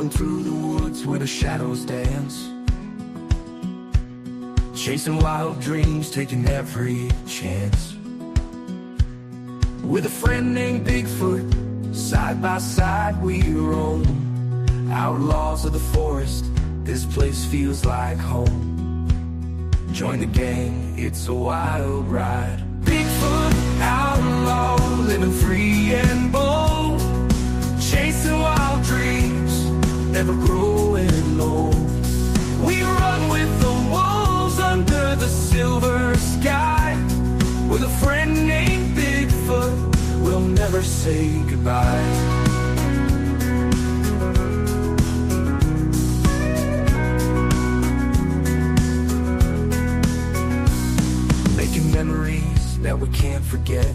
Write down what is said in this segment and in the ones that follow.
going through the woods where the shadows dance, chasing wild dreams, taking every chance. With a friend named Bigfoot, side by side we roam. Outlaws of the forest, this place feels like home. Join the gang, it's a wild ride. Bigfoot, outlaw, living free and bold, chasing wild dreams, never growing old. We run with the wolves under the silver sky. With a friend named Bigfoot, we'll never say goodbye. Memories that we can't forget,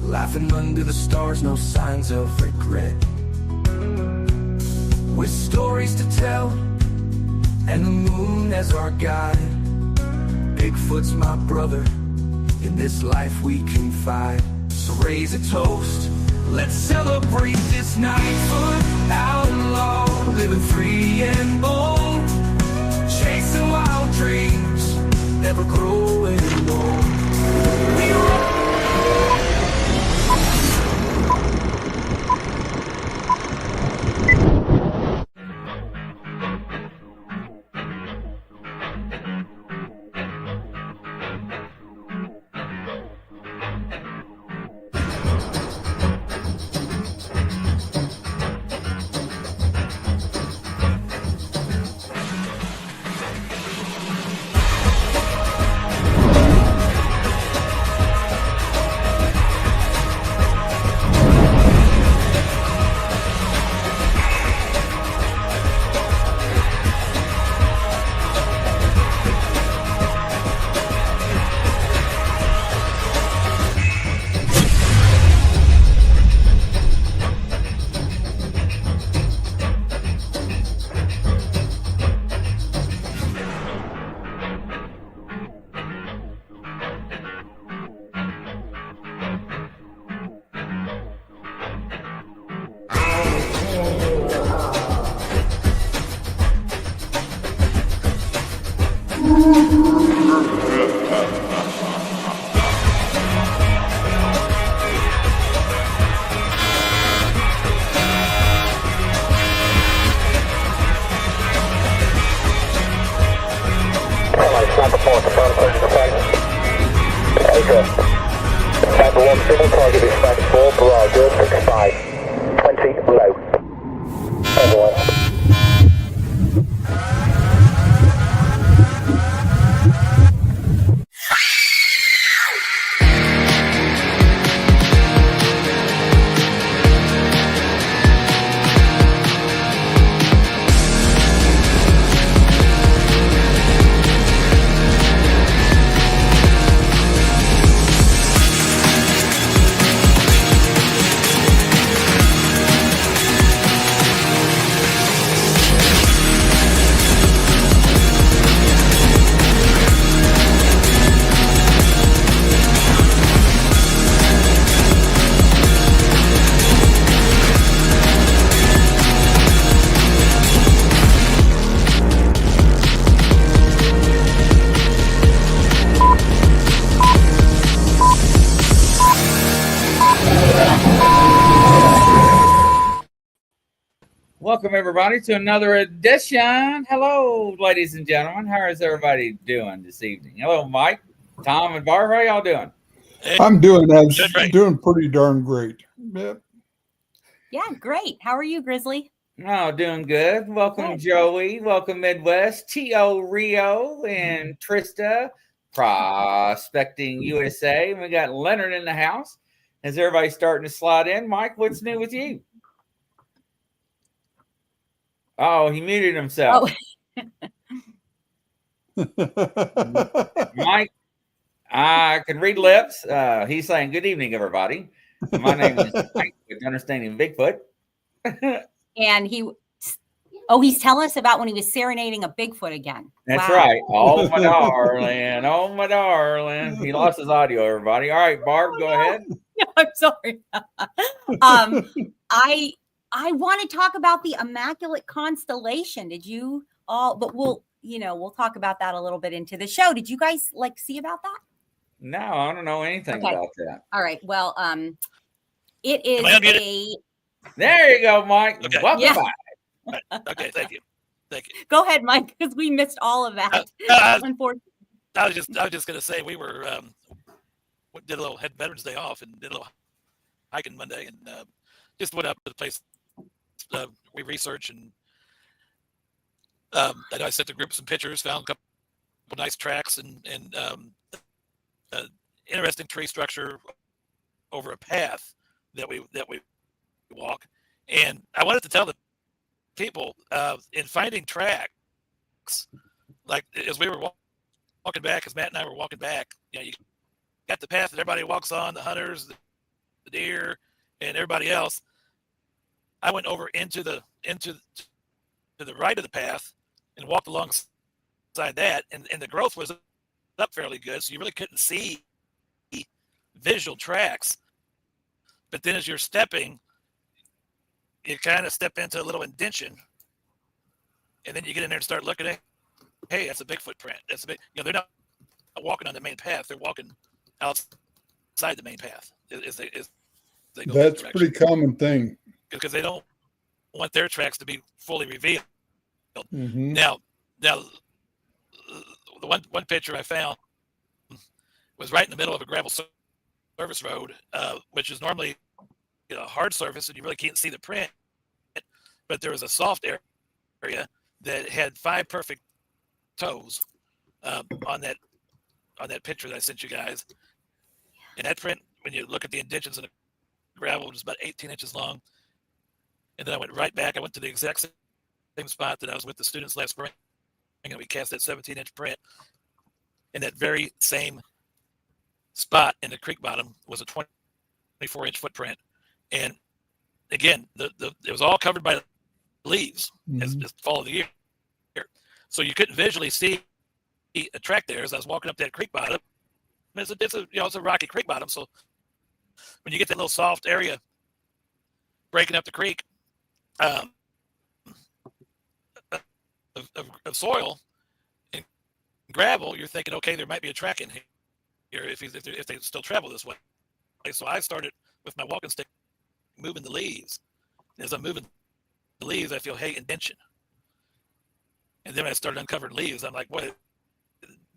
laughing under the stars, no signs of regret. With stories to tell and the moon as our guide, Bigfoot's my brother, in this life we confide. So raise a toast, let's celebrate this night. Foot outlaw, living free and bold, chasing wild dreams, never growing old. We Number 1, civil target is flash 4, Bravo, 65, 20 low. Everyone. Welcome, everybody, to another edition. Hello, ladies and gentlemen. How is everybody doing this evening? Hello, Mike, Tom, and Barb. How y'all doing? I'm doing pretty darn great. Yeah, great. How are you, Grizzly? Oh, doing good. Welcome, Joey. Welcome, Midwest. T.O. Rio and Trista, Prospecting USA. We got Leonard in the house. Is everybody starting to slide in? Mike, what's new with you? Oh, he muted himself. Oh. Mike, I can read lips. He's saying, good evening, everybody. My name is Mike with Understanding Bigfoot. And he's telling us about when he was serenading a Bigfoot again. That's right. Oh, my darling. Oh, my darling. He lost his audio, everybody. All right, Barb, go ahead. No, I'm sorry. I want to talk about the Immaculate Constellation. Did you all? But we'll talk about that a little bit into the show. Did you guys see about that? No, I don't know anything about that. All right. Well, it is There you go, Mike. Okay. Welcome back. Okay, thank you. Go ahead, Mike, because we missed all of that. Unfortunately. I was just going to say we were did a little had Veterans Day off and did a little hiking Monday and just went up to the place we researched and I sent the group some pictures, found a couple nice tracks and interesting tree structure over a path that we walk. And I wanted to tell the people in finding tracks, like as we were walking back, as Matt and I were walking back, you got the path that everybody walks on, the hunters, the deer, and everybody else. I went over to the right of the path and walked alongside that, and the growth was up fairly good, so you really couldn't see visual tracks. But then as you're stepping, you kind of step into a little indention, and then you get in there and start looking at, hey, that's a Bigfoot print. That's a big, they're not walking on the main path; they're walking outside the main path. As they go that's a pretty common thing because they don't want their tracks to be fully revealed. Mm-hmm. Now, the one picture I found was right in the middle of a gravel service road, which is normally a hard surface and you really can't see the print, but there was a soft area that had 5 perfect toes on that picture that I sent you guys. And that print, when you look at the indentions in the gravel, was about 18 inches long. And then I went right back. I went to the exact same spot that I was with the students last spring, and we cast that 17-inch print. And that very same spot in the creek bottom was a 24-inch footprint. And again, it was all covered by leaves as the fall of the year. So you couldn't visually see a track there as I was walking up that creek bottom. It's a rocky creek bottom. So when you get that little soft area breaking up the creek of soil and gravel, you're thinking, okay, there might be a track in here if they still travel this way. So I started with my walking stick moving the leaves. As I'm moving the leaves, I feel, hey, indention. And then when I started uncovering leaves, I'm like, what?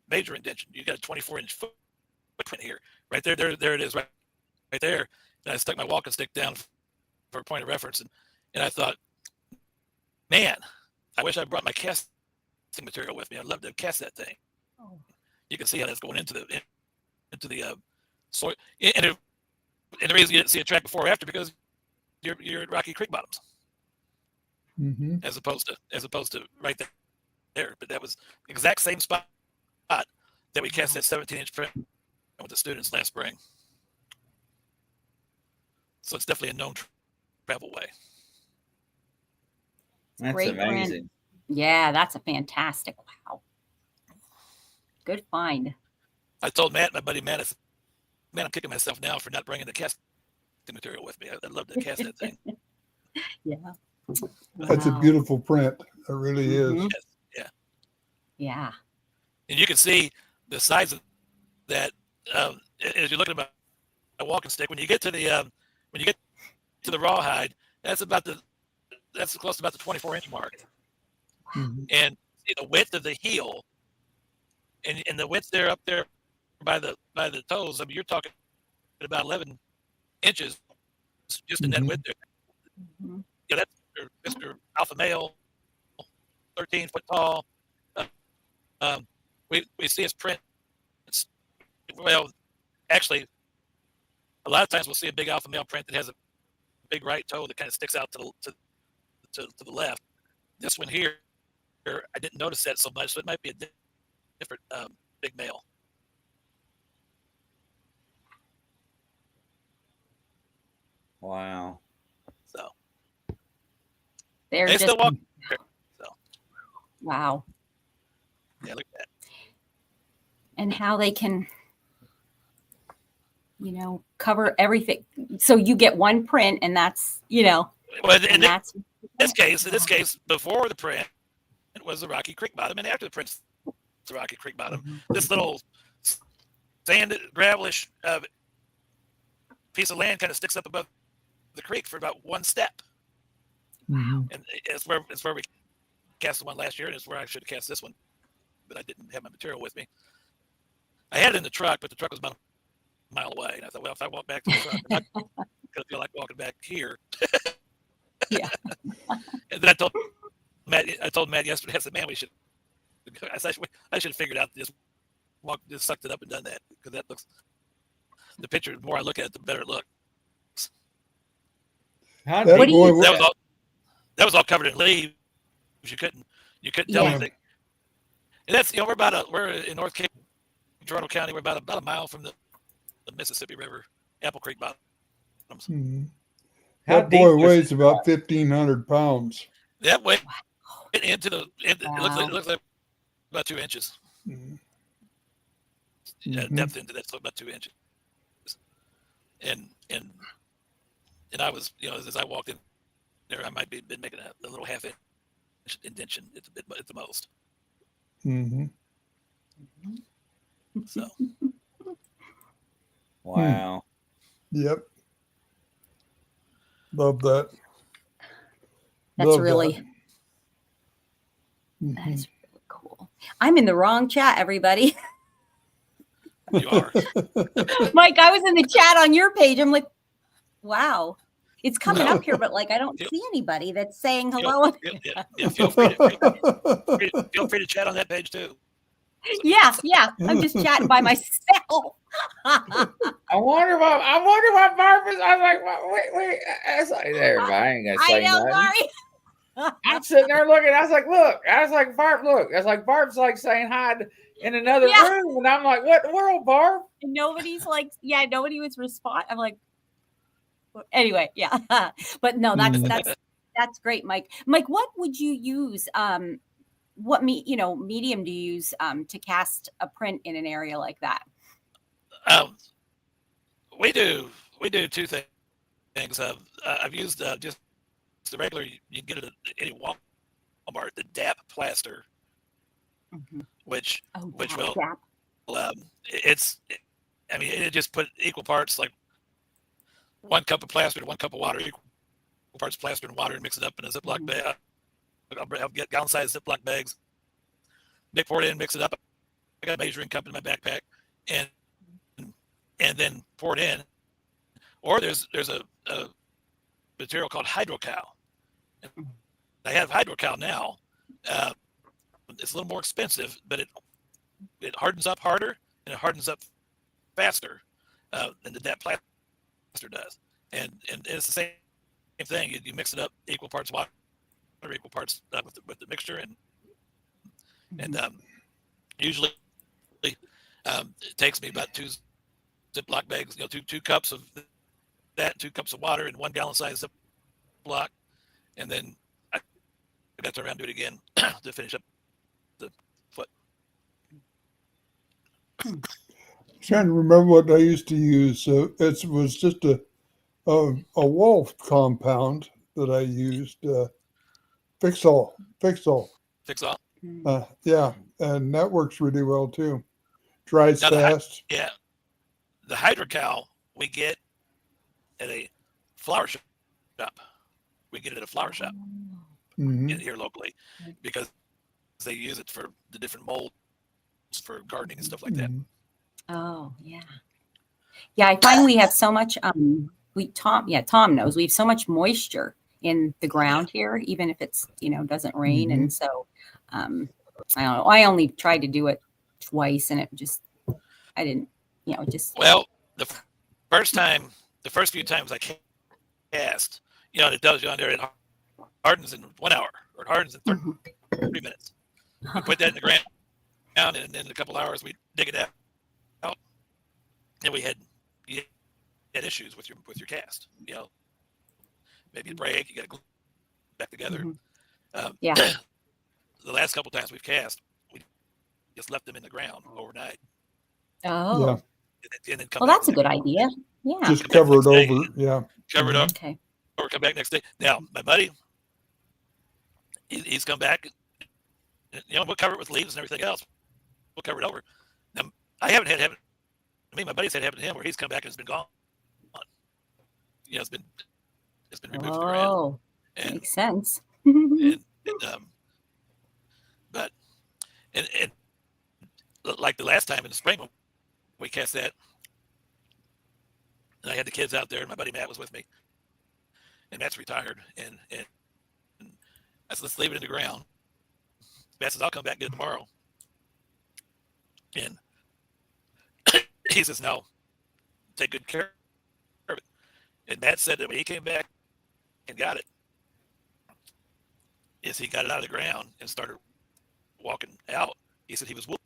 Major indention. You got a 24-inch footprint here. Right there. There it is right there. And I stuck my walking stick down for a point of reference. And I thought, man, I wish I brought my casting material with me. I'd love to cast that thing. Oh. You can see how that's going into the soil. And the reason you didn't see a track before or after because you're at rocky creek bottoms, as opposed to right there. But that was the exact same spot that we cast that 17-inch print with the students last spring. So it's definitely a known travel way. That's great amazing. Print. Yeah, that's a fantastic. Wow. Good find. I told Matt, my buddy Matt, I said, man, I'm kicking myself now for not bringing the casting material with me. I'd love to cast that thing. Yeah. That's a beautiful print. It really is. Yes. Yeah. Yeah. And you can see the size of that as you're looking at a walking stick. When you get to the rawhide, that's close to about the 24-inch mark. And the width of the heel and the width there up there by the toes. I mean, you're talking about 11 inches just in that width there. Yeah, that's Mr. Alpha Male, 13 foot tall. We see his print. Well, actually, a lot of times we'll see a big alpha male print that has a big right toe that kind of sticks out to the left. This one here, I didn't notice that so much, so it might be a different big male. Wow. So they're they still walk. So wow. Yeah, look at that. And how they can, cover everything. So you get one print, and that's Well, in And that's this case, before the print, it was the Rocky Creek bottom, and after the print, the Rocky Creek bottom. This little sand, gravelish piece of land kind of sticks up above the creek for about one step. Mhm. And it's where we cast the one last year, and it's where I should have cast this one, but I didn't have my material with me. I had it in the truck, but the truck was about a mile away, and I thought, well, if I walk back to the truck, I'm not gonna feel like walking back here. Yeah. And then I told Matt yesterday, I said, man, I should have figured out just sucked it up and done that, because that looks, the picture, the more I look at it, the better it looks. How That deep boy- was That was all covered in leaves. You couldn't tell Yeah. anything. And that's, we're in North Cape, Toronto County. We're about a mile from the Mississippi River, Apple Creek bottoms. Mhm. How That deep boy was weighs it? about 1,500 pounds. That way into the, it Wow. looks like about 2 inches. Mhm. Depth into that, so about 2 inches. And I was, as I walked in there, I might be been making a little half inch indention at the most. Mhm. So Wow. Yep. Love that. That's Love really that. that Mhm. is really cool. I'm in the wrong chat, everybody. you are. Mike, I was in the chat on your page. I'm like, wow. It's coming No. up here, but like I don't Feel- see anybody that's saying hello. Feel free to chat on that page too. Yeah. I'm just chatting by myself. I wonder what Barb is. I was like, wait. It's like, everybody ain't gonna I say know, nothing. Laurie. I'm sitting there looking. I was like, look. I was like, Barb, look. I was like, Barb's like saying hi in another Yeah. room, and I'm like, what in the world, Barb? And nobody's like, nobody was responding. I'm like, anyway, yeah. But no, that's great, Mike. Mike, what would you use? What medium do you use to cast a print in an area like that? We do two things. I've used just the regular. You can get it at any Walmart, the DAP plaster, which will DAP. it just put equal parts, like 1 cup of plaster to 1 cup of water, equal parts plaster and water, and mix it up in a Ziploc bag. I'll get gallon-sized Ziploc bags. Pour it in, mix it up. I got a measuring cup in my backpack, and then pour it in. Or there's a material called HydroCal. I have HydroCal now. It's a little more expensive, but it hardens up harder and it hardens up faster than that plaster does. And it's the same thing. You mix it up, equal parts water, equal parts with the mixture, and usually it takes me about 2 Ziploc bags, 2 cups of that, 2 cups of water, and 1 gallon size Ziploc, and then I got to turn around and do it again to finish up the foot. Trying to remember what I used to use. It was just a wall compound that I used. Fixall. Fix all. Yeah, and that works really well too. Dries Now, fast. The HydroCal we get at a flower shop. We get it at a flower shop here locally, because they use it for the different molds for gardening and stuff like that. Oh, yeah. Yeah, I find we have so much Tom knows we have so much moisture in the ground here, even if it's doesn't rain. And so I don't know. I only tried to do it twice, and I didn't, Well, the first few times I cast, it does you under, it hardens in 1 hour, or it hardens in 30 minutes. We put that in the ground, and in a couple hours we dig it out. And we had issues with your cast. Maybe a break, you got to glue back together. The last couple times we've cast, we just left them in the ground overnight. Oh, Yeah. And then well, that's a good idea. Yeah. Just cover it over. Yeah. Cover it up. Okay. come back next day. Now, my buddy, he's come back. We'll cover it with leaves and everything else. We'll cover it over. Now, I haven't had it happen to me. My buddy's had it happen to him where he's come back and it's been gone. It's been removed from the ground. Oh, makes sense. But like the last time in the spring when we cast that, and I had the kids out there, and my buddy Matt was with me, and Matt's retired, and I said, let's leave it in the ground. Matt says, I'll come back and get it tomorrow. And he says, no, take good care of it. And Matt said that when he came back and got it, is he got it out of the ground and started walking out. He said he was whooped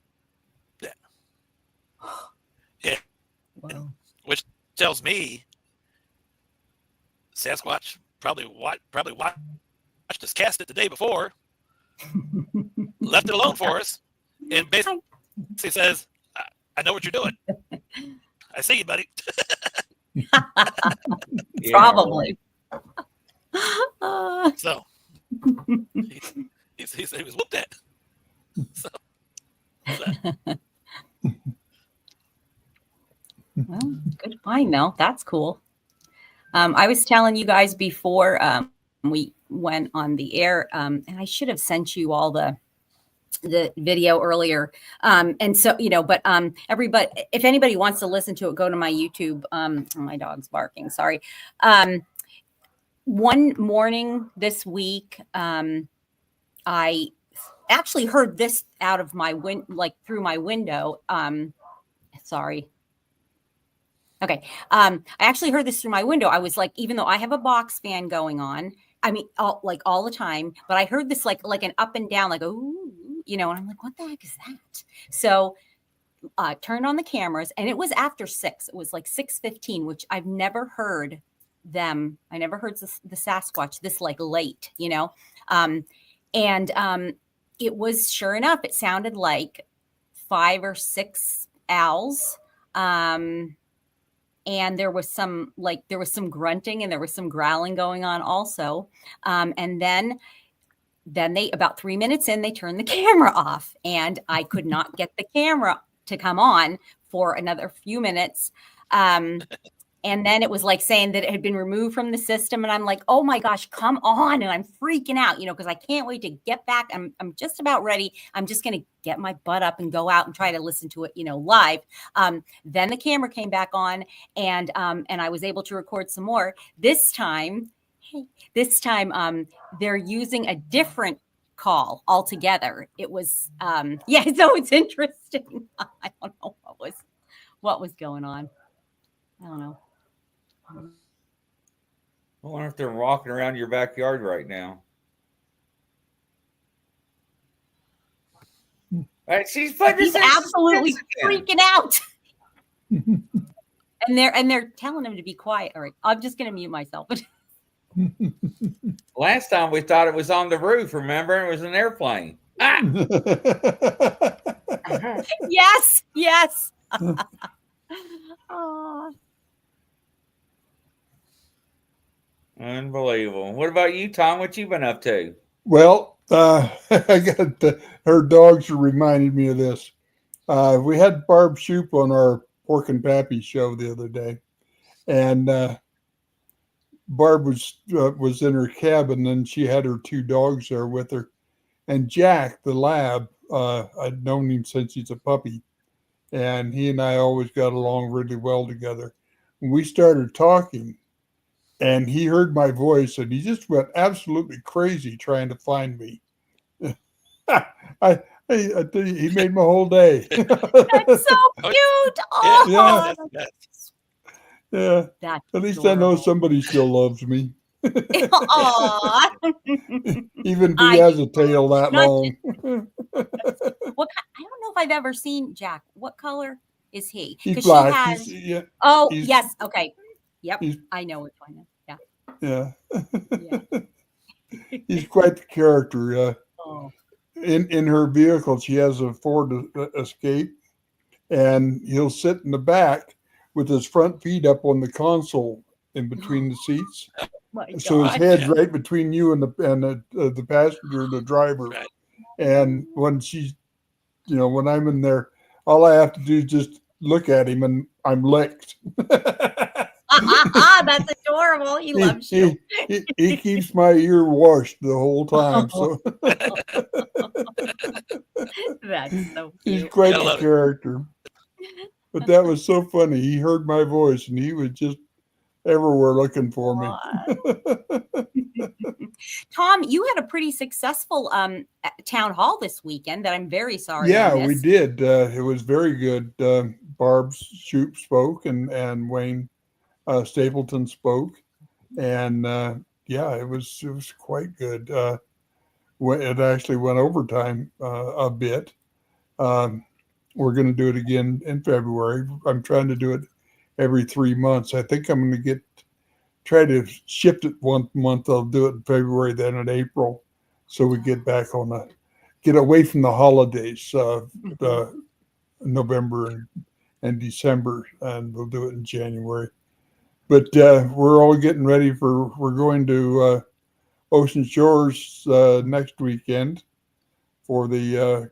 that. Yeah. Wow. Which tells me Sasquatch probably watched us cast it the day before, left it alone for us, and basically says, I know what you're doing. I see you, buddy. Probably. So he said he was whooped at. So, well, good find though. That's cool. I was telling you guys before we went on the air, and I should have sent you all the video earlier. And so, but everybody, if anybody wants to listen to it, go to my YouTube. My dog's barking. Sorry. One morning this week, I actually heard this out of my through my window. Sorry. Okay. I actually heard this through my window. I was like, even though I have a box fan going on, I mean, all the time, but I heard this like an up and down, like, ooh, and I'm like, what the heck is that? So turned on the cameras, and it was after 6. It was like 6:15, which I've never heard them. I never heard the Sasquatch this like late, and it was, sure enough, it sounded like 5 or 6 owls. And there was some grunting and there was some growling going on also. And then they, about 3 minutes in, they turned the camera off, and I could not get the camera to come on for another few minutes. And then it was like saying that it had been removed from the system. And I'm like, oh my gosh, come on. And I'm freaking out, because I can't wait to get back. I'm just about ready. I'm just going to get my butt up and go out and try to listen to it, live. Then the camera came back on, and I was able to record some more. This time, they're using a different call altogether. It was, so it's interesting. I don't know what was going on. I don't know. I wonder if they're walking around your backyard right now. She's absolutely freaking out. and they're telling him to be quiet. All right, I'm just gonna mute myself. Last time we thought it was on the roof. Remember, it was an airplane. Yes. Oh. Unbelievable. What about you, Tom? What you been up to? Well, I got her dogs reminded me of this. We had Barb Shoop on our Pork and Pappy show the other day, and Barb was in her cabin, and she had her 2 dogs there with her. And Jack, the lab, I'd known him since he's a puppy, and he and I always got along really well together. We started talking, and he heard my voice, and he just went absolutely crazy trying to find me. I tell you, he made my whole day. That's so cute. Oh, yeah. That's at least adorable. I know somebody still loves me. Aw. Even if he has a tail that long. I don't know if I've ever seen Jack. What color is he? He's black. Yes. Okay. Yep. I know which one. Yeah. He's quite the character. Oh. In her vehicle, she has a Ford Escape, and he'll sit in the back with his front feet up on the console in between the seats, My So his God. head's Yeah. right between you and the passenger and the driver. Right. And when when I'm in there, all I have to do is just look at him and I'm licked. That's adorable. He loves you. He keeps my ear washed the whole time. So That's so he's cute. quite Gotta the love it. character. But that was so funny. He heard my voice and he was just everywhere looking for me. Tom, you had a pretty successful town hall this weekend that I'm very sorry I Yeah, we missed. did. It was very good. Barb Shoop spoke and Wayne Stapleton spoke. And yeah, it was quite good. It actually went overtime a bit. Um, we're going to do it again in February. I'm trying to do it every 3 months. I think I'm going to try to shift it 1 month. I'll do it in February, then in April, so we get back on get away from the holidays, November and December, and we'll do it in January. But we're all getting ready we're going to Ocean Shores next weekend for the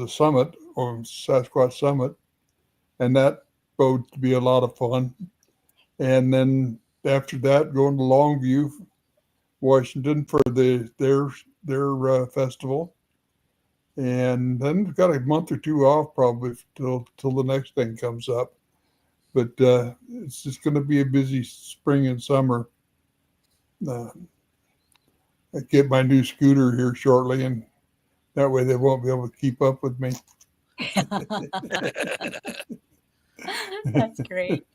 summit, or Sasquatch Summit, and that bodes to be a lot of fun. And then after that, going to Longview, Washington for their festival, and then we've got a month or two off probably till the next thing comes up. But it's just going to be a busy spring and summer. I get my new scooter here shortly, and that way they won't be able to keep up with me. That's great.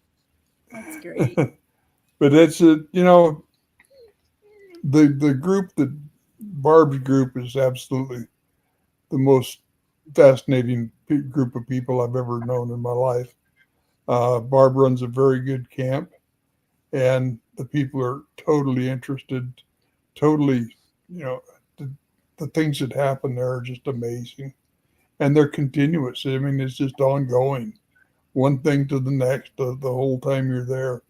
That's great. But it's the group that Barb's group is absolutely the most fascinating group of people I've ever known in my life. Barb runs a very good camp, and the people are totally interested. Totally, the things that happen there are just amazing, and they're continuous. I mean, it's just ongoing, one thing to the next, the whole time you're there.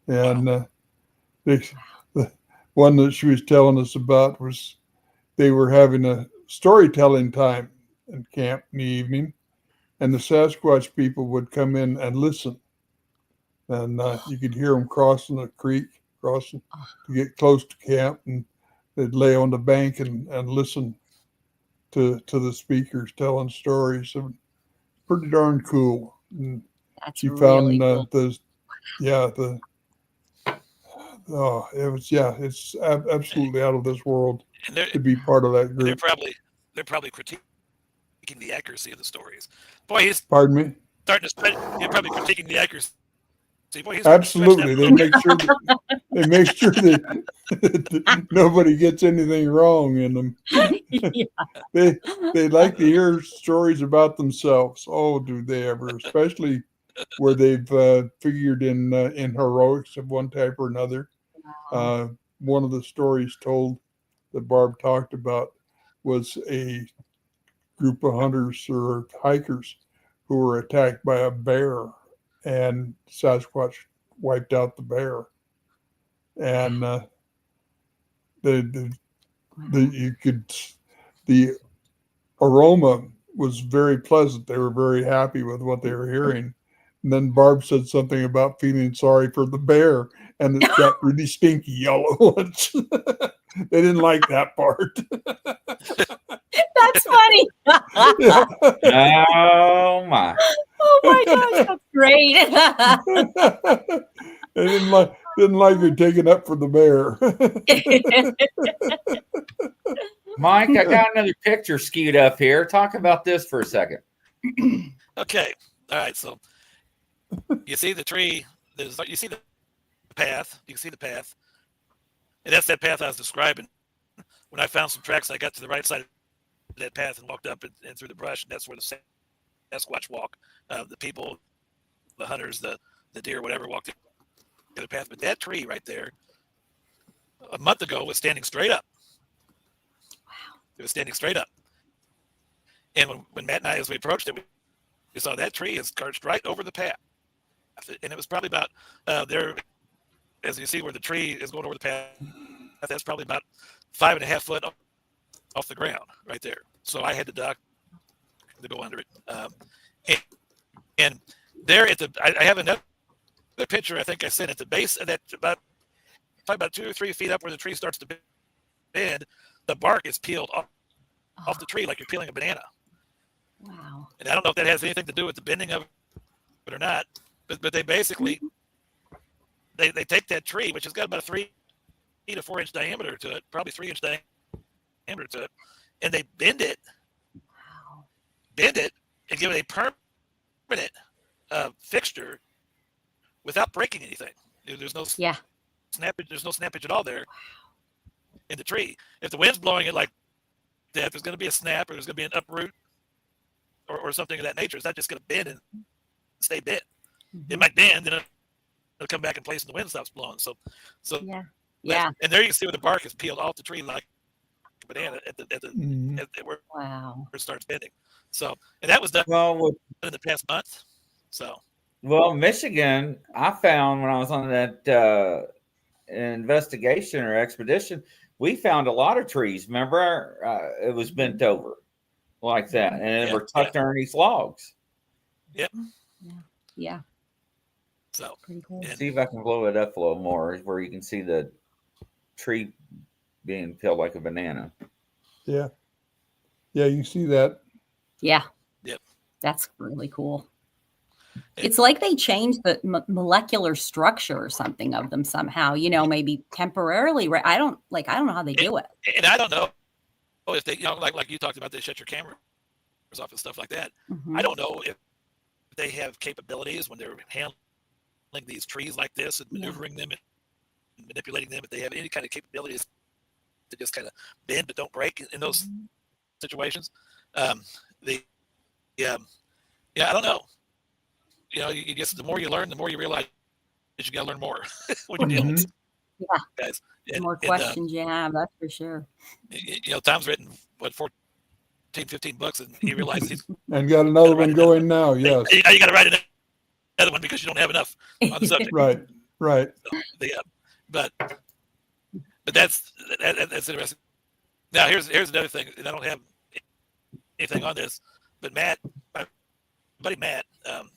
And the one that she was telling us about was they were having a storytelling time in camp in the evening, and the Sasquatch people would come in and listen, and you could hear them crossing the creek, crossing to get close to camp, and they'd lay on the bank and listen to the speakers telling stories. So pretty darn cool. And That's she really found cool. it's absolutely out of this world And they're to be part of that they're group. probably critiquing the accuracy of the stories. Boy, he's Pardon me? starting to stretch. They're probably critiquing the accuracy. Boy, he's starting to stretch Absolutely. that They book. make sure that nobody gets anything wrong in them. Yeah. They like to hear stories about themselves. Oh, do they ever? Especially where they've figured in heroics of one type or another. One of the stories told that Barb talked about was a group of hunters or hikers who were attacked by a bear, and Sasquatch wiped out the bear. And the aroma was very pleasant. They were very happy with what they were hearing. And then Barb said something about feeling sorry for the bear, and it got really stinky all at once. They didn't like that part. That's funny. Yeah. Oh my! Oh my gosh, that's great. They didn't like her taking up for the bear. Mike, I got another picture skewed up here. Talk about this for a second. Okay. All right. So you see the tree. You see the path. You can see the path. And that's that path I was describing. When I found some tracks, I got to the right side of that path and walked up and through the brush. And that's where the Sasquatch walk. The people, the hunters, the deer, whatever, walked the path. But that tree right there, a month ago, was standing straight up. Wow. It was standing straight up. And when Matt and I, as we approached it, we saw that tree is perched right over the path. And it was probably about, as you see where the tree is going over the path, that's probably about 5.5 foot off the ground right there. So I had to duck to go under it. And there at I have another picture I think I sent at the base of that, probably about 2 or 3 feet up where the tree starts to bend, the bark is peeled off the tree like you're peeling a banana. Wow. And I don't know if that has anything to do with the bending of it or not, but they basically, they take that tree, which has got about a 3 to 4 inch diameter to it, probably 3 inch diameter to it, and they bend it and give it a permanent fixture without breaking anything. There's no snappage. There's no snappage at all there in the tree. If the wind's blowing it like that, there's going to be a snap, or there's going to be an uproot, or something of that nature. It's not just going to bend and stay bent. Mm-hmm. It might bend, and it'll come back in place, and the wind stops blowing. So yeah. And there you can see where the bark is peeled off the tree like a banana at where it starts bending. So, and that was done in the past month. So, Michigan, I found when I was on that investigation or expedition, we found a lot of trees. Remember, it was bent over like that, and they were tucked underneath logs. Yep. Yeah. So, pretty cool. See if I can blow it up a little more, where you can see the tree being peeled like a banana. Yeah. Yeah, you can see that. Yeah. Yep. That's really cool. It's like they changed the molecular structure or something of them somehow, maybe temporarily. Right? I don't know how they do it. And I don't know if they, like you talked about, they shut your cameras off and stuff like that. Mm-hmm. I don't know if they have capabilities when they're handling these trees like this and maneuvering them and manipulating them, if they have any kind of capabilities to just kind of bend but don't break in those situations. I don't know. You just, the more you learn, the more you realize that you got to learn more when you're dealing with guys. The more questions you have, that's for sure. Tom's written 14, 15 books, and he realizes he's and got another one going now. Yes, you got to write another one because you don't have enough on the subject. Right. So, but that's interesting. Now here's another thing, and I don't have anything on this, but Matt, my buddy Matt,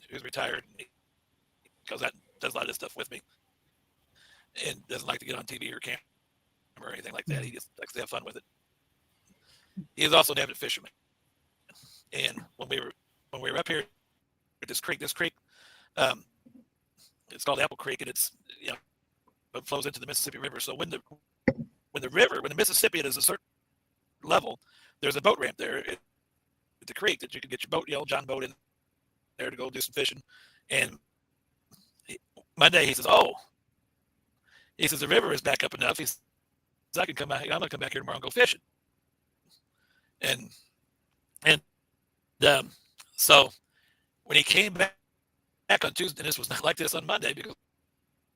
who's retired, he does a lot of this stuff with me, and doesn't like to get on TV or camera or anything like that. He just likes to have fun with it. He is also an avid fisherman, and when we were up here at this creek, it's called Apple Creek, and it flows into the Mississippi River. So when the Mississippi is a certain level, there's a boat ramp there at the creek that you can get your boat, John boat, in there to go do some fishing. And Monday he says, the river is back up enough. He says, I can come out. I'm going to come back here tomorrow and go fishing. And so when he came back on Tuesday, and this was not like this on Monday because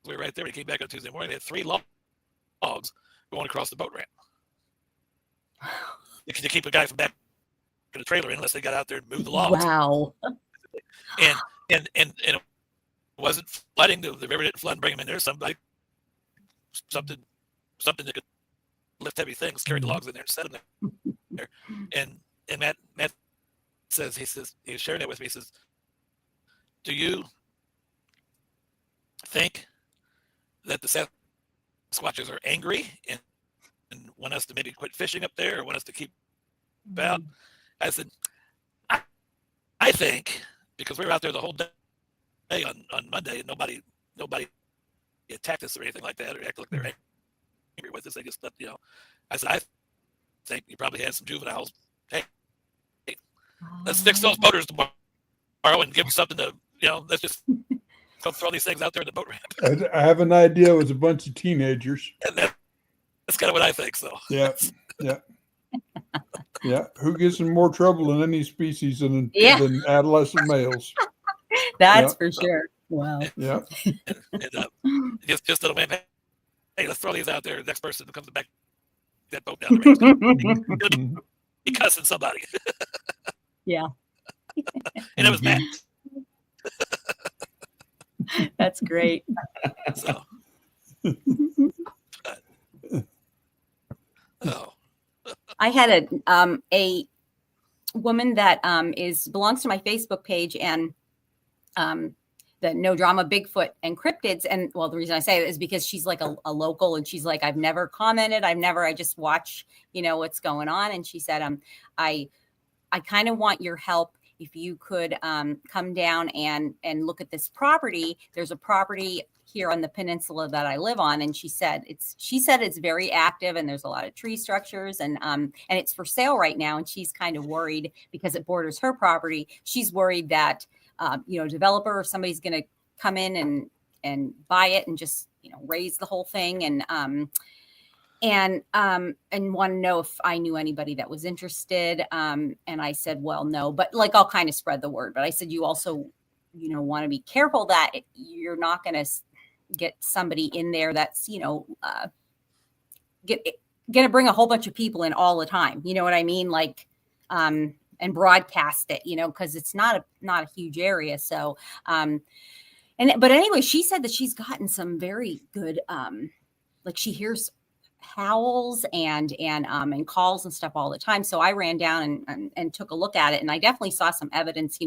we were right there. When he came back on Tuesday morning, they had 3 logs going across the boat ramp. To keep a guy from back to the trailer unless they got out there and moved the logs. Wow. And it wasn't flooding. The river didn't flood and bring them in there. Something that could lift heavy things, carried the logs in there and set them there. And Matt says, he was sharing it with me. He says, do you think that the Sasquatches are angry and want us to maybe quit fishing up there, or want us to keep out? I said, I think, because we were out there the whole day on Monday, and nobody attacked us or anything like that, or acted like they're angry with us. They just, I said, I think you probably had some juveniles. Hey, let's fix those motors tomorrow and give them something to, let's just go throw these things out there in the boat ramp. I have an idea. It was a bunch of teenagers. And that's kind of what I think. So yeah. Who gets in more trouble in any species than adolescent males? That's for sure. Wow. Yeah. And just little man, hey, let's throw these out there. The next person who comes back that boat down the ramp, be cussing somebody. Yeah. And it was Matt. That's great. So I had a woman that belongs to my Facebook page, and the No Drama Bigfoot and Cryptids. And well, the reason I say it is because she's like a local, and she's like, I've never commented. I just watch, what's going on. And she said, I kind of want your help. If you could come down and look at this property. There's a property here on the peninsula that I live on. And she said it's very active, and there's a lot of tree structures, and it's for sale right now. And she's kind of worried because it borders her property. She's worried that, a developer or somebody's going to come in and buy it and just, raise the whole thing. And want to know if I knew anybody that was interested. And I said, well, no, but like, I'll kind of spread the word. But I said, you also, want to be careful that you're not going to get somebody in there that's, going to bring a whole bunch of people in all the time. You know what I mean? Like, and broadcast it, because it's not a huge area. So, but anyway, she said that she's gotten some very good, like she hears howls and calls and stuff all the time. So I ran down and took a look at it, and I definitely saw some evidence,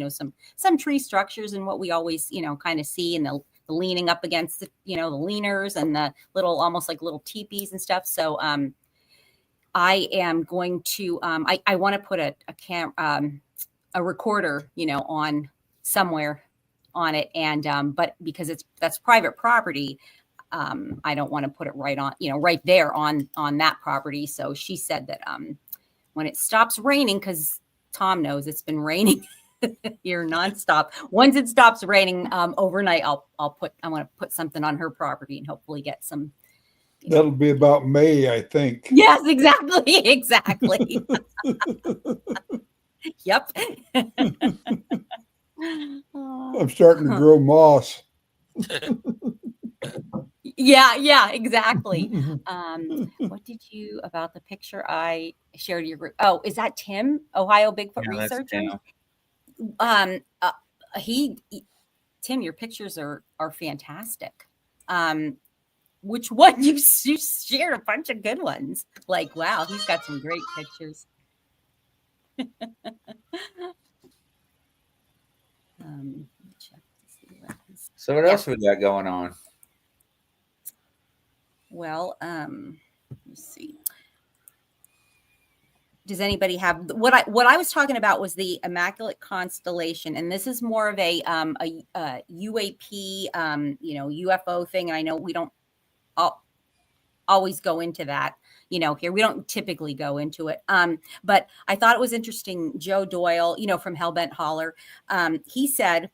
some tree structures and what we always, kind of see, and the leaning up against the, the leaners and the little, almost like little teepees and stuff. So, I am going to, I want to put a recorder, on somewhere on it. And, but because that's private property, I don't want to put it right on, right there on that property. So she said that, when it stops raining, cause Tom knows it's been raining here nonstop. Once it stops raining, overnight, I want to put something on her property and hopefully get some. That'll be about May, I think. Yes, exactly. Exactly. Yep. I'm starting to grow moss. Yeah, exactly. What did you about the picture I shared your group? Oh, is that Tim, Ohio Bigfoot researcher? Tim, your pictures are fantastic. Which one? You shared a bunch of good ones. Like, wow, he's got some great pictures. So what else we got going on? Well, let's see. Does anybody have what I was talking about was the Immaculate Constellation, and this is more of a UAP, UFO thing. And I know we don't always go into that, here we don't typically go into it. But I thought it was interesting. Joe Doyle, from Hellbent Holler, he said,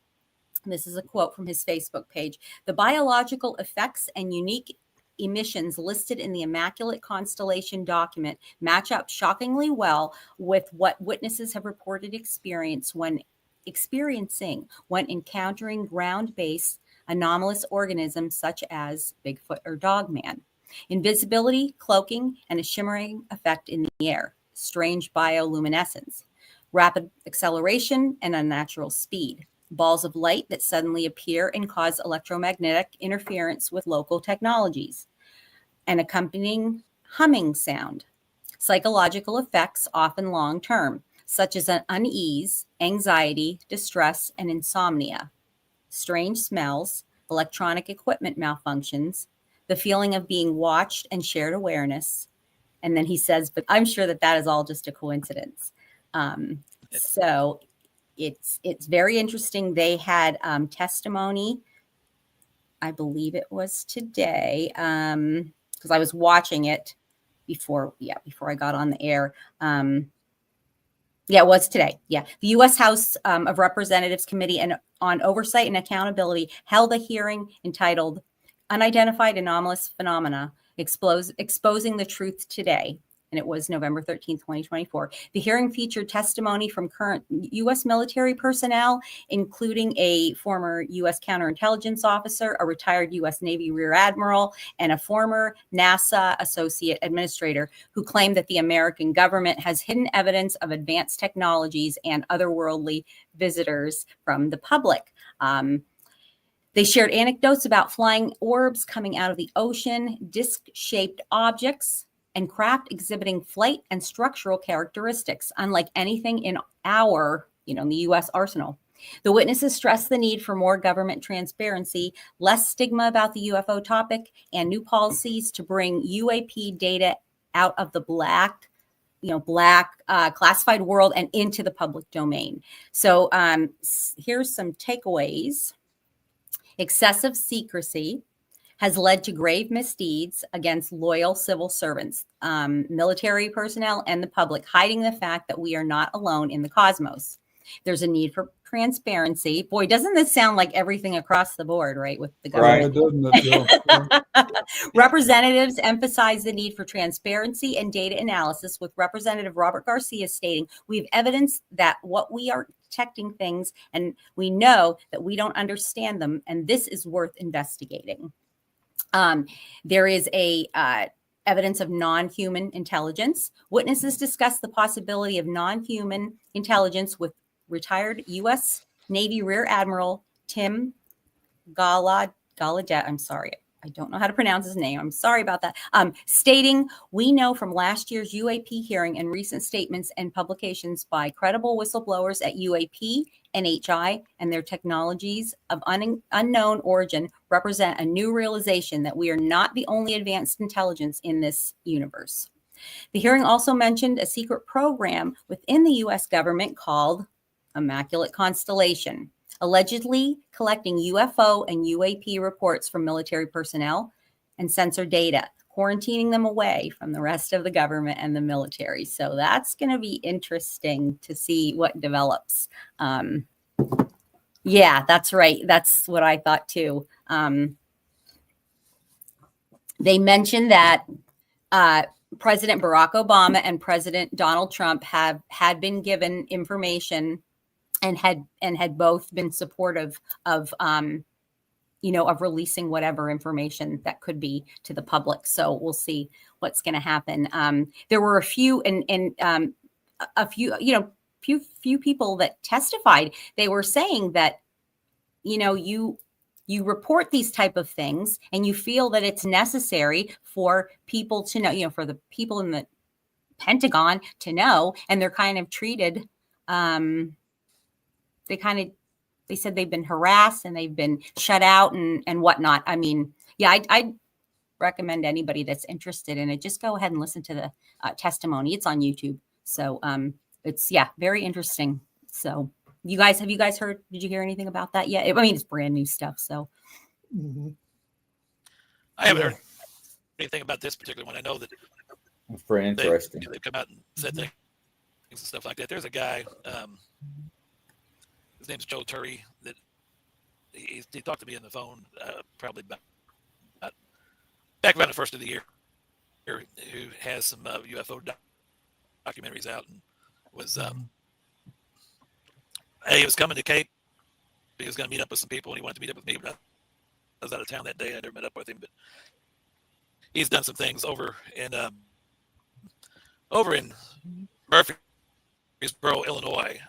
this is a quote from his Facebook page, the biological effects and unique emissions listed in the Immaculate Constellation document match up shockingly well with what witnesses have reported experiencing when encountering ground-based anomalous organisms such as Bigfoot or Dogman. Invisibility, cloaking, and a shimmering effect in the air, strange bioluminescence, rapid acceleration and unnatural speed, balls of light that suddenly appear and cause electromagnetic interference with local technologies, an accompanying humming sound, psychological effects often long-term, such as an unease, anxiety, distress, and insomnia, strange smells, electronic equipment malfunctions, the feeling of being watched and shared awareness. And then he says, but I'm sure that is all just a coincidence. So it's very interesting. They had testimony, I believe it was today, because I was watching it before I got on the air. It was today. Yeah. The U.S. House of Representatives Committee on Oversight and Accountability held a hearing entitled Unidentified Anomalous Phenomena, Exposing the Truth Today. And it was November 13th, 2024. The hearing featured testimony from current U.S. military personnel, including a former U.S. counterintelligence officer, a retired U.S. Navy Rear Admiral, and a former NASA associate administrator who claimed that the American government has hidden evidence of advanced technologies and otherworldly visitors from the public. They shared anecdotes about flying orbs coming out of the ocean, disc-shaped objects, and craft exhibiting flight and structural characteristics, unlike anything in our, in the U.S. arsenal. The witnesses stressed the need for more government transparency, less stigma about the UFO topic, and new policies to bring UAP data out of the black classified world and into the public domain. So here's some takeaways. Excessive secrecy has led to grave misdeeds against loyal civil servants, military personnel, and the public, hiding the fact that we are not alone in the cosmos. There's a need for transparency. Boy, doesn't this sound like everything across the board, right? With the government. Right. Representatives emphasize the need for transparency and data analysis, with Representative Robert Garcia stating, "We have evidence that what we are detecting things, and we know that we don't understand them, and this is worth investigating." There is evidence of non-human intelligence. Witnesses discussed the possibility of non-human intelligence with retired U.S. Navy Rear Admiral Tim Gallaudet. I'm sorry, I don't know how to pronounce his name. I'm sorry about that. Stating, "We know from last year's UAP hearing and recent statements and publications by credible whistleblowers at UAP, NHI, and their technologies of unknown origin represent a new realization that we are not the only advanced intelligence in this universe." The hearing also mentioned a secret program within the U.S. government called Immaculate Constellation, allegedly collecting UFO and UAP reports from military personnel and sensor data, quarantining them away from the rest of the government and the military. So that's going to be interesting to see what develops. Yeah, that's right. That's what I thought too. They mentioned that President Barack Obama and President Donald Trump had been given information and had both been supportive of of releasing whatever information that could be to the public. So we'll see what's going to happen. There were a few few people that testified. They were saying that you report these type of things and you feel that it's necessary for people to know, for the people in the Pentagon to know, and they're kind of treated they said they've been harassed and they've been shut out and whatnot. I mean, yeah, I recommend anybody that's interested in it, just go ahead and listen to the testimony. It's on YouTube. So it's, very interesting. So have you guys heard, did you hear anything about that yet? I mean, it's brand new stuff. So I haven't heard anything about this particular one. I know that it's very interesting. They've come out and said things and stuff like that. There's a guy, his name's Joe Turry, that he talked to me on the phone probably about back around the first of the year, who has some UFO documentaries out, and was he was coming to Cape. He was going to meet up with some people, and he wanted to meet up with me, but I was out of town that day. I never met up with him, but he's done some things over in Murfreesboro, Illinois,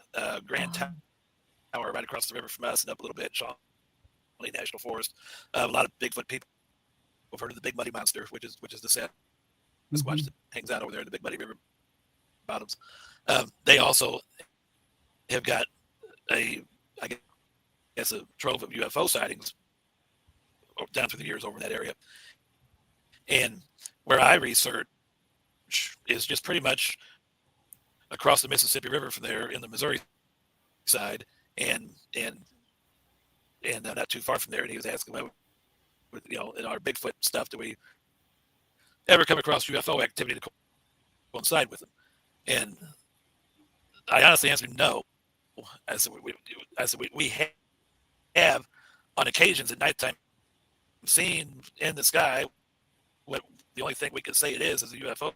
Grand Tower, right across the river from us, and up a little bit, Shawnee National Forest. A lot of Bigfoot people have heard of the Big Muddy Monster, which is the Sasquatch that hangs out over there in the Big Muddy River bottoms. They also have got a trove of UFO sightings down through the years over in that area. And where I research is just pretty much across the Mississippi River from there in the Missouri side, and not too far from there. And he was asking about, in our Bigfoot stuff, do we ever come across UFO activity to coincide with them? And I honestly answered no. I said we have on occasions at nighttime seen in the sky what the only thing we could say it is a UFO,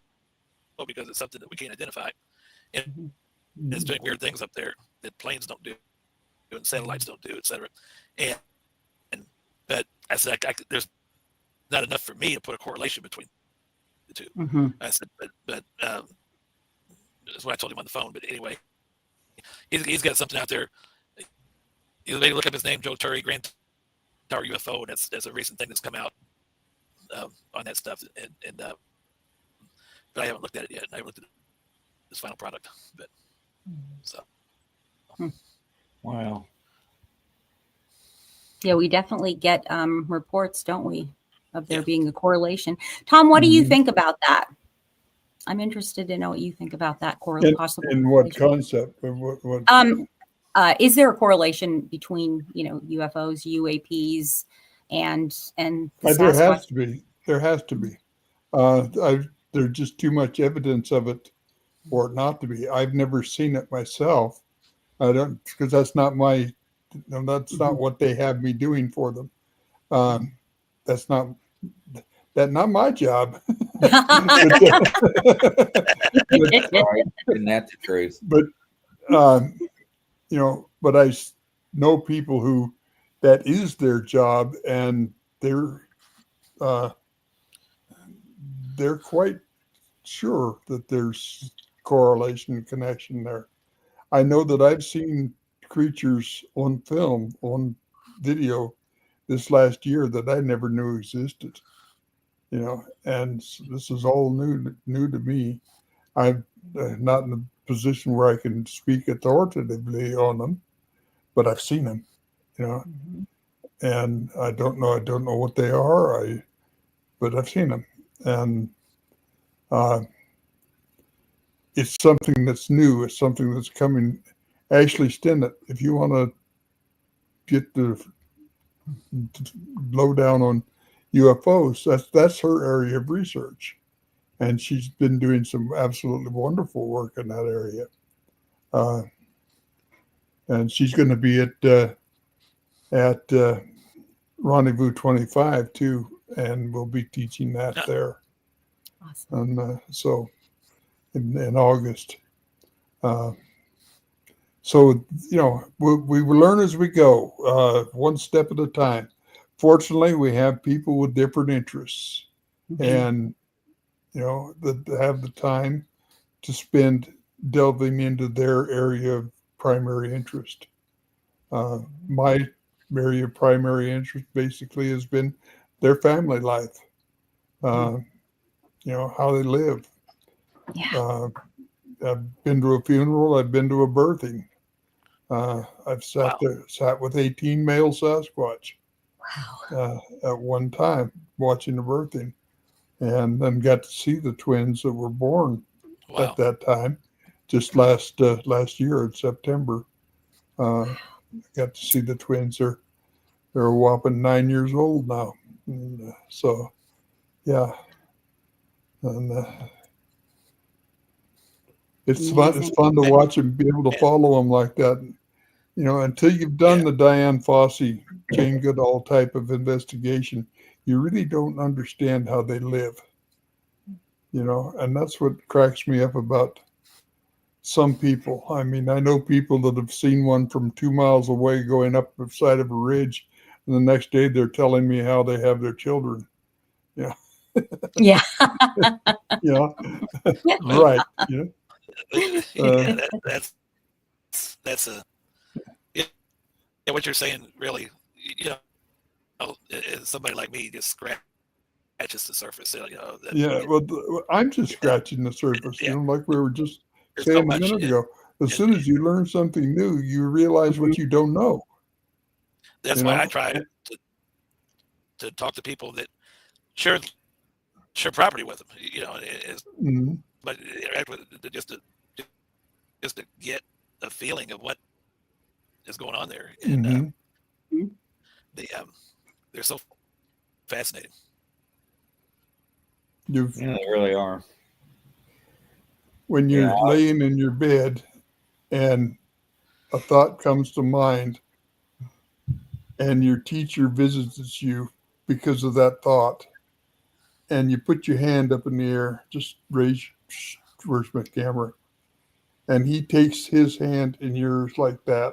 because it's something that we can't identify. And it's doing weird things up there that planes don't do and satellites don't do, etc. But I said, there's not enough for me to put a correlation between the two. I said, but that's what I told him on the phone. But anyway, he's got something out there. You may look up his name, Joe Turry, Grand Tower UFO, and that's a recent thing that's come out on that stuff. And but I haven't looked at it yet. I haven't looked at this final product, but so. Wow. Yeah, we definitely get reports, don't we, of there Yeah. being a correlation. Tom, what do you Mhm. think about that? I'm interested to know what you think about that possible And what correlation. concept? What? Is there a correlation between UFOs, UAPs, and the There has Sasquatch? to be. There has to be. There's just too much evidence of it for it not to be. I've never seen it myself. I don't, because that's not my. That's not what they have me doing for them. That's not not my job. Right. And that's the truth. But but I know people who that is their job, and uh, they're quite sure that there's correlation and connection there. I know that I've seen creatures on film, on video, this last year that I never knew existed. And this is all new to me. I'm not in a position where I can speak authoritatively on them, but I've seen them. And I don't know what they are. But I've seen them, and it's something that's new. It's something that's coming. Ashley Stinnett, if you want to get the lowdown on UFOs, that's her area of research, and she's been doing some absolutely wonderful work in that area. And she's going to be at Rendezvous 25 too, and we'll be teaching that there. Awesome. And so in August. So we learn as we go, one step at a time. Fortunately, we have people with different interests, and that have the time to spend delving into their area of primary interest. My area of primary interest basically has been their family life, how they live. Yeah. I've been to a funeral. I've been to a birthing. I've sat with 18 male Sasquatch at one time watching the birthing, and then got to see the twins that were born at that time, just last year in September. Got to see the twins. They're a whopping 9 years old now. And, so, yeah, and it's fun. It's fun to watch them, be able to follow them like that. Until you've done the Diane Fossey, Jane Goodall type of investigation, you really don't understand how they live. And that's what cracks me up about some people. I mean, I know people that have seen one from 2 miles away going up the side of a ridge, and the next day they're telling me how they have their children. Yeah. Yeah. Right. That's a what you're saying really, somebody like me just scratches the surface. Well, I'm just scratching the surface. Like we were just saying a minute ago. As soon as you learn something new, you realize what you don't know. That's why I try to talk to people that share property with them. But interact with it just to get a feeling of what is going on there, and they're so fascinating. They really are. When you're laying in your bed and a thought comes to mind, and your teacher visits you because of that thought, and you put your hand up in the air, just raise, where's my camera? And he takes his hand in yours like that.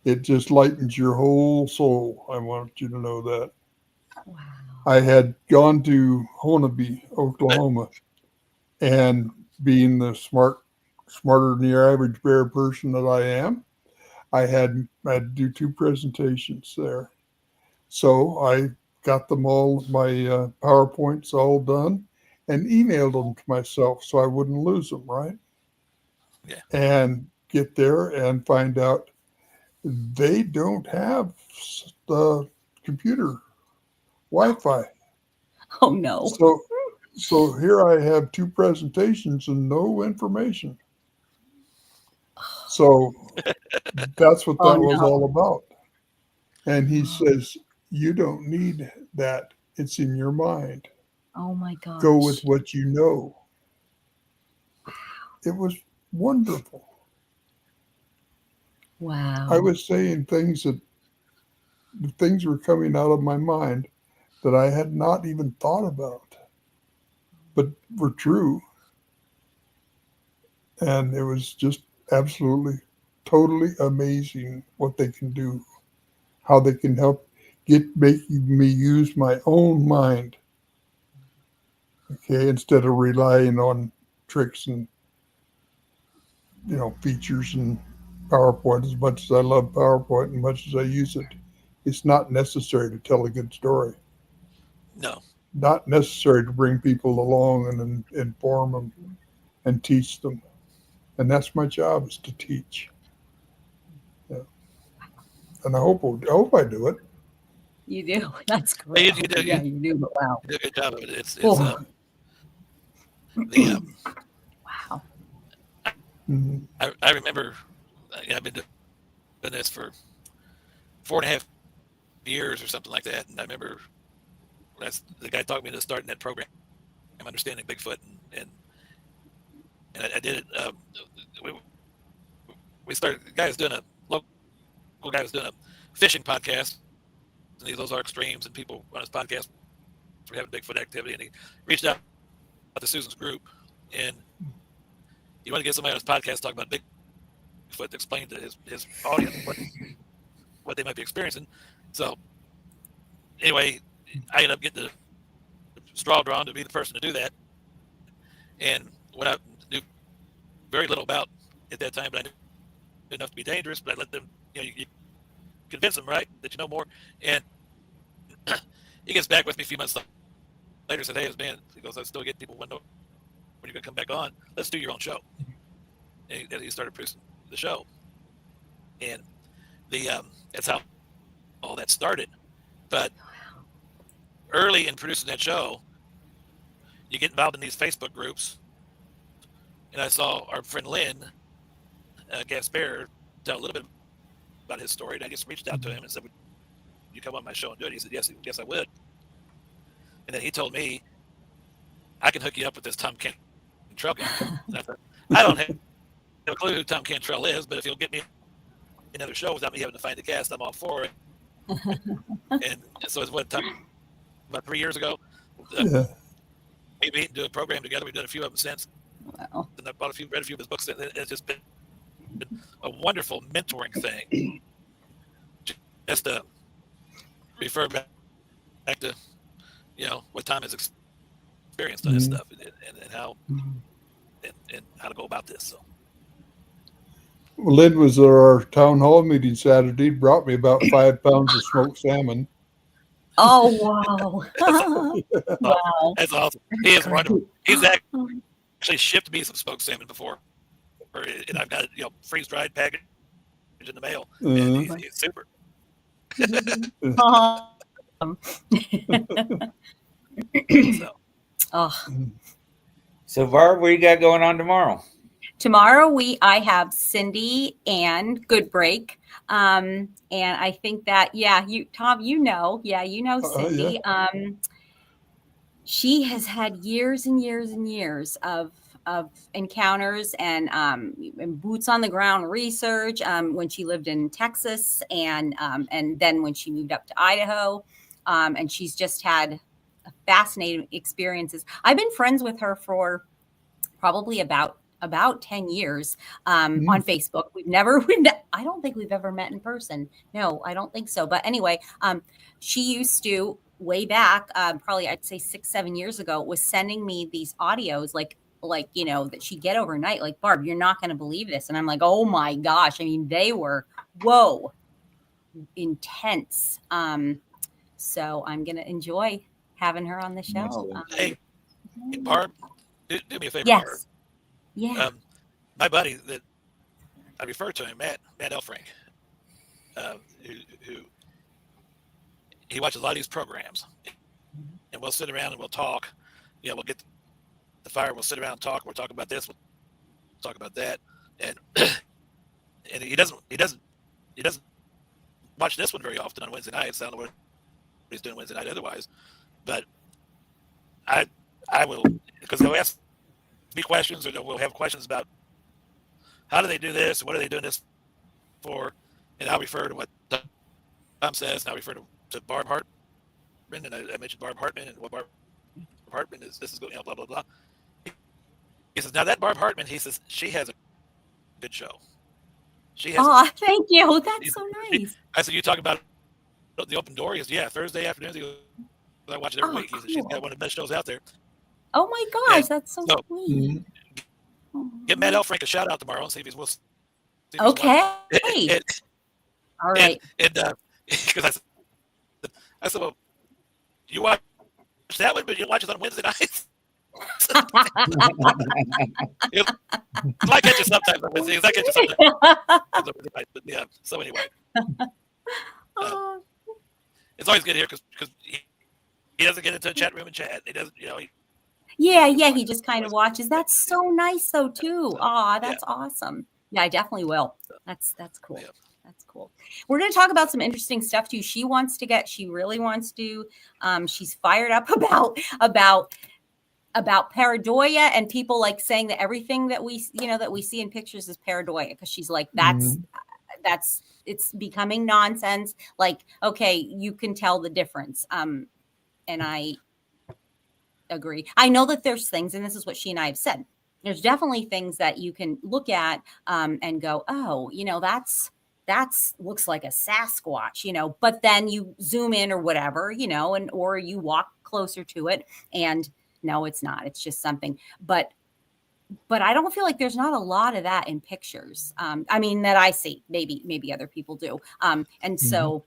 It just lightens your whole soul. I want you to know that. Wow. I had gone to Honolulu, Oklahoma, and being the smarter than the average bear person that I am, I had to do 2 presentations there. So I got them all, my PowerPoints all done, and emailed them to myself so I wouldn't lose them, right? Yeah. And get there and find out they don't have the computer Wi-Fi. Oh no. So here I have 2 presentations and no information. So that's what Oh that was no. all about. And he says, you don't need that. It's in your mind. Oh my Go with gosh. what you know. It was wonderful. I Wow. was saying things that the things were coming out of my mind that I had not even thought about, but were true. And it was just absolutely, totally amazing what they can do, how they can help making me use my own mind. Okay, instead of relying on tricks and features and PowerPoint. As much as I love PowerPoint and much as I use it, it's not necessary to tell a good story. No. Not necessary to bring people along and inform them and teach them. And that's my job, is to teach. Yeah. And I hope I do it. You do. That's Yeah, great. you do. Yeah, you do. But wow. You do a good job of it. It's Oh, the wow. Mhm. I remember I've been doing this for 4.5 years or something like that, and I remember that's the guy taught me to start in that program, understanding Bigfoot, and I did it. We started. The guy was doing a local guy was doing a fishing podcast, and these Ozark streams, and people on his podcast were having Bigfoot activity, and he reached out to Susan's group, and he wanted to get somebody on his podcast talking about Bigfoot to explain to his audience what they might be experiencing. So anyway, I ended up getting the straw drawn to be the person to do that, and what I knew very little about at that time, but I knew enough to be dangerous. But I let them, you convince them, right, that you know more. And he gets back with me a few months later, said, "Hey, man," he goes, "I still get people when you're gonna come back on. Let's do your own show." And he started producing the show, and that's how all that started. But early in producing that show, you get involved in these Facebook groups, and I saw our friend Lynn Gasper tell a little bit about his story, and I just reached out to him and said, "Would you come on my show and do it?" He said, "Yes, I would." And then he told me, "I can hook you up with this Tom Cantrell guy." And I thought, I don't have a clue who Tom Cantrell is, but if you'll get me another show without me having to find a cast, I'm all for it. And so it's about 3 years ago. Yeah. We meet and do a program together. We've done a few of them since. Wow. And I read a few of his books, and it's just been a wonderful mentoring thing. Just to refer back to, what Tom has experienced on his stuff and how and how to go about this. So. Well, Lynn was at our town hall meeting Saturday, brought me about 5 pounds of smoked salmon. Oh wow. Wow. That's awesome. He is wonderful. He's actually shipped me some smoked salmon before, and I've got it, freeze dried package in the mail, and he's super. So. Oh. So Barb, what you got going on tomorrow? Tomorrow I have Cindy and Good Break. And I think that, Tom, Cindy. Yeah. She has had years and years and years of encounters and boots on the ground research when she lived in Texas and then when she moved up to Idaho. And she's just had fascinating experiences. I've been friends with her for probably about 10 years on Facebook. I don't think we've ever met in person. No, I don't think so. But anyway, she used to way back, probably I'd say 6-7 years ago, was sending me these audios like that she'd get overnight. Like, Barb, you're not going to believe this. And I'm like, oh my gosh. I mean, they were, intense. So I'm going to enjoy having her on the show. Hey, Barb, do me a favor, Barb. Yes. Yeah. My buddy that I refer to him, Matt Elfrink, who he watches a lot of these programs, and we'll sit around and we'll talk. We'll get the fire, we'll sit around and talk. We'll talk about this, we'll talk about that, and and he doesn't watch this one very often on Wednesday nights. I don't know what he's doing Wednesday night otherwise, but I will, because they'll ask me questions, or we'll have questions about how do they do this, what are they doing this for, and I'll refer to what Tom says, and I'll refer to Barb Hartman, and I mentioned Barb Hartman and what Barb Hartman is. This is going, blah blah blah. He says, now that Barb Hartman, he says, she has a good show. She has. Oh, thank you. That's so nice. I said, you talk about the Open Door? He goes, yeah, Thursday afternoons. He goes, I watch it every week. He says, she's got one of the best shows out there. Oh my gosh, that's so sweet. Give Matt Elfrink a shout out tomorrow and see if he's will. Okay. All right. Because I said, well, you watch that one, but you watch it on Wednesday nights. It might catch you sometimes on Wednesdays. I catch you sometimes. But yeah. So anyway, it's always good here because he doesn't get into a chat room and chat. He doesn't, He just kind of watches. That's so nice though too. That's awesome. Yeah, I definitely will. That's cool. Yeah. That's cool. We're going to talk about some interesting stuff too. She really wants to, she's fired up about pareidoia, and people like saying that everything that we see in pictures is pareidoia, because she's like, it's becoming nonsense. Like, okay, you can tell the difference. And I agree. I know that there's things, and this is what she and I have said, there's definitely things that you can look at and go, oh, that's looks like a Sasquatch, but then you zoom in or whatever, or you walk closer to it and no, it's not. It's just something. But I don't feel like there's not a lot of that in pictures. That I see. Maybe other people do. So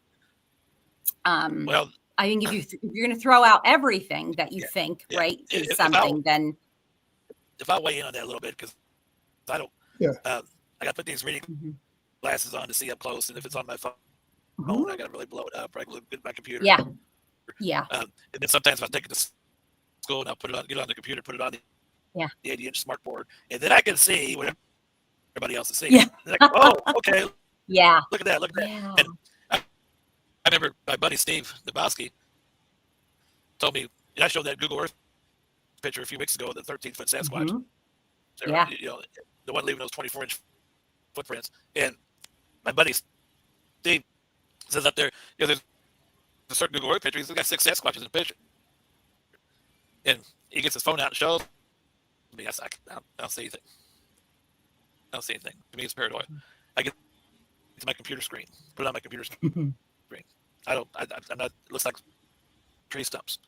well, I think if you're going to throw out everything that you think, right, is something, then if I weigh in on that a little bit, because I don't, I got to put these reading glasses on to see up close, and if it's on my phone, I got to really blow it up, right? Look at my computer. Yeah. And then sometimes if I take it to school and I'll get it on the computer, put it on the 80-inch smart board, and then I can see what everybody else is seeing. Yeah. And I go, oh, okay. Yeah. Look at that. Yeah. And I remember my buddy Steve Nabowski told me, and I showed that Google Earth picture a few weeks ago of the 13-foot Sasquatch. So, the one leaving those 24-inch footprints. And my buddy Steve says up there, there's a certain Google Earth picture. He's got 6 Sasquatches in the picture. And he gets his phone out and shows me. I don't see anything. I don't see anything. To me, it's paranoia. I get to my computer screen, put it on my computer screen. I'm not, it looks like tree stumps.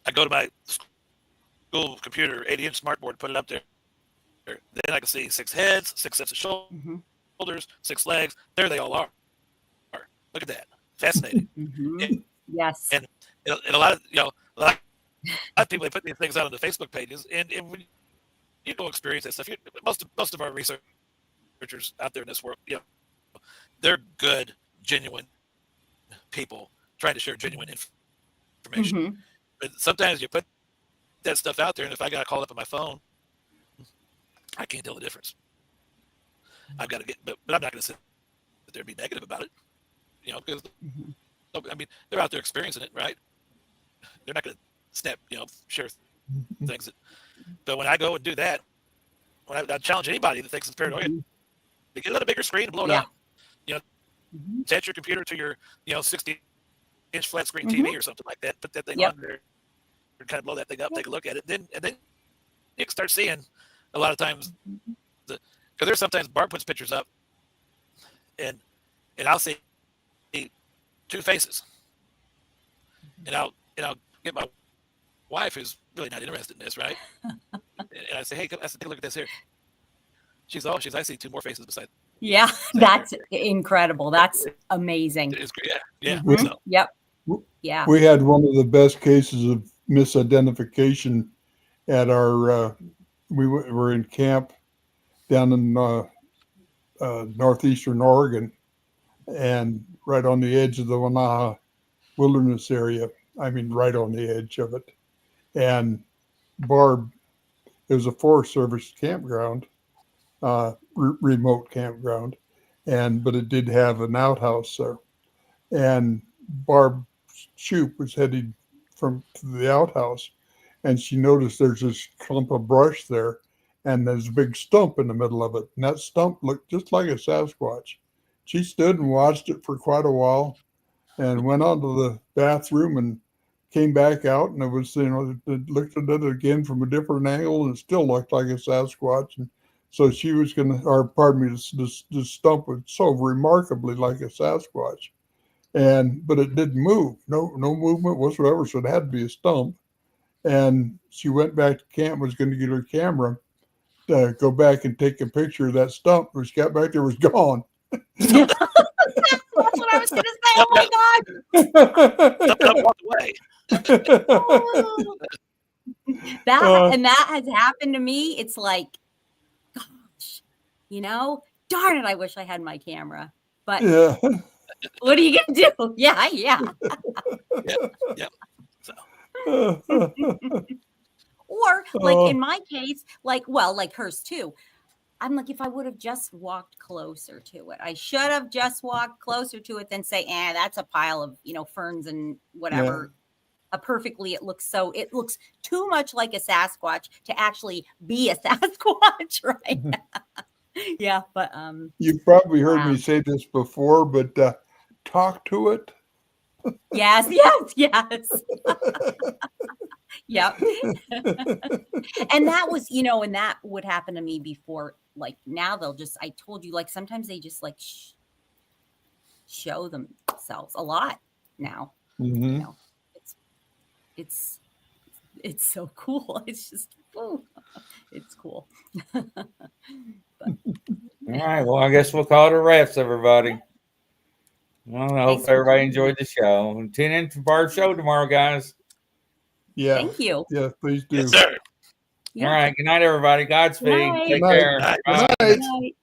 I go to my school computer, 80-inch smartboard, put it up there. Then I can see 6 heads, 6 sets of shoulders, 6 legs. There they all are. Look at that. Fascinating. Yes. And a lot of people, they put these things out on the Facebook pages, and when you don't experience that stuff, most of our researchers out there in this world, they're good, genuine people trying to share genuine information. But sometimes you put that stuff out there, and if I got called up on my phone, I can't tell the difference. I've got to but I'm not going to sit there and be negative about it, because they're out there experiencing it, right? They're not going to snap, share things. But when I go and do that, I challenge anybody that thinks it's paranoia to get a little bigger screen and blow it up. Attach your computer to your 60-inch flat screen TV or something like that. Put that thing on there and kind of blow that thing up. Take a look at it, and then you can start seeing a lot of times because there's sometimes Barb puts pictures up, and I'll see 2 faces, and I'll get my wife, who's really not interested in this, right? And I say, hey, take a look at this here. I see 2 more faces beside. Yeah, that's incredible. That's amazing. It's great. Yeah. Yep. Yeah. We had one of the best cases of misidentification at our. We were in camp down in northeastern Oregon, and right on the edge of the Wanaha Wilderness area. I mean, right on the edge of it. And Barb, it was a Forest Service campground, remote campground, but it did have an outhouse there. And Barb Shoop was heading to the outhouse, and she noticed there's this clump of brush there, and there's a big stump in the middle of it. And that stump looked just like a Sasquatch. She stood and watched it for quite a while, and went on to the bathroom and came back out, and it was, looked at it again from a different angle, and it still looked like a Sasquatch. And so she was the stump was so remarkably like a Sasquatch. But it didn't move, no movement whatsoever, so it had to be a stump. And she went back to camp, was going to get her camera to go back and take a picture of that stump. When she got back there, it was gone. That's what I was going to say. Oh my God. Something walked away. That has happened to me. It's like, gosh, darn it. I wish I had my camera, but Yeah. what are you going to do? Yeah. Yeah. So. Or like in my case, like hers too. I'm like, if I would have just walked closer to it, I should have just walked closer to it than say, that's a pile of, ferns and whatever. Yeah. It looks too much like a Sasquatch to actually be a Sasquatch, right? Yeah. But, you've probably heard me say this before, but, talk to it. Yes. Yep. And that was, and that would happen to me before. Like now I told you, like sometimes they just like show themselves a lot now. Mm-hmm. It's so cool. It's just, it's cool. But, all right. Well, I guess we'll call it a wraps, everybody. Well, I hope everybody enjoyed the show. And tune in for our show tomorrow, guys. Yeah. Thank you. Yeah, please do. Yes, sir. Yeah. All right. Good night, everybody. Godspeed. Good night. Take care. Good night. Bye. Good Good night.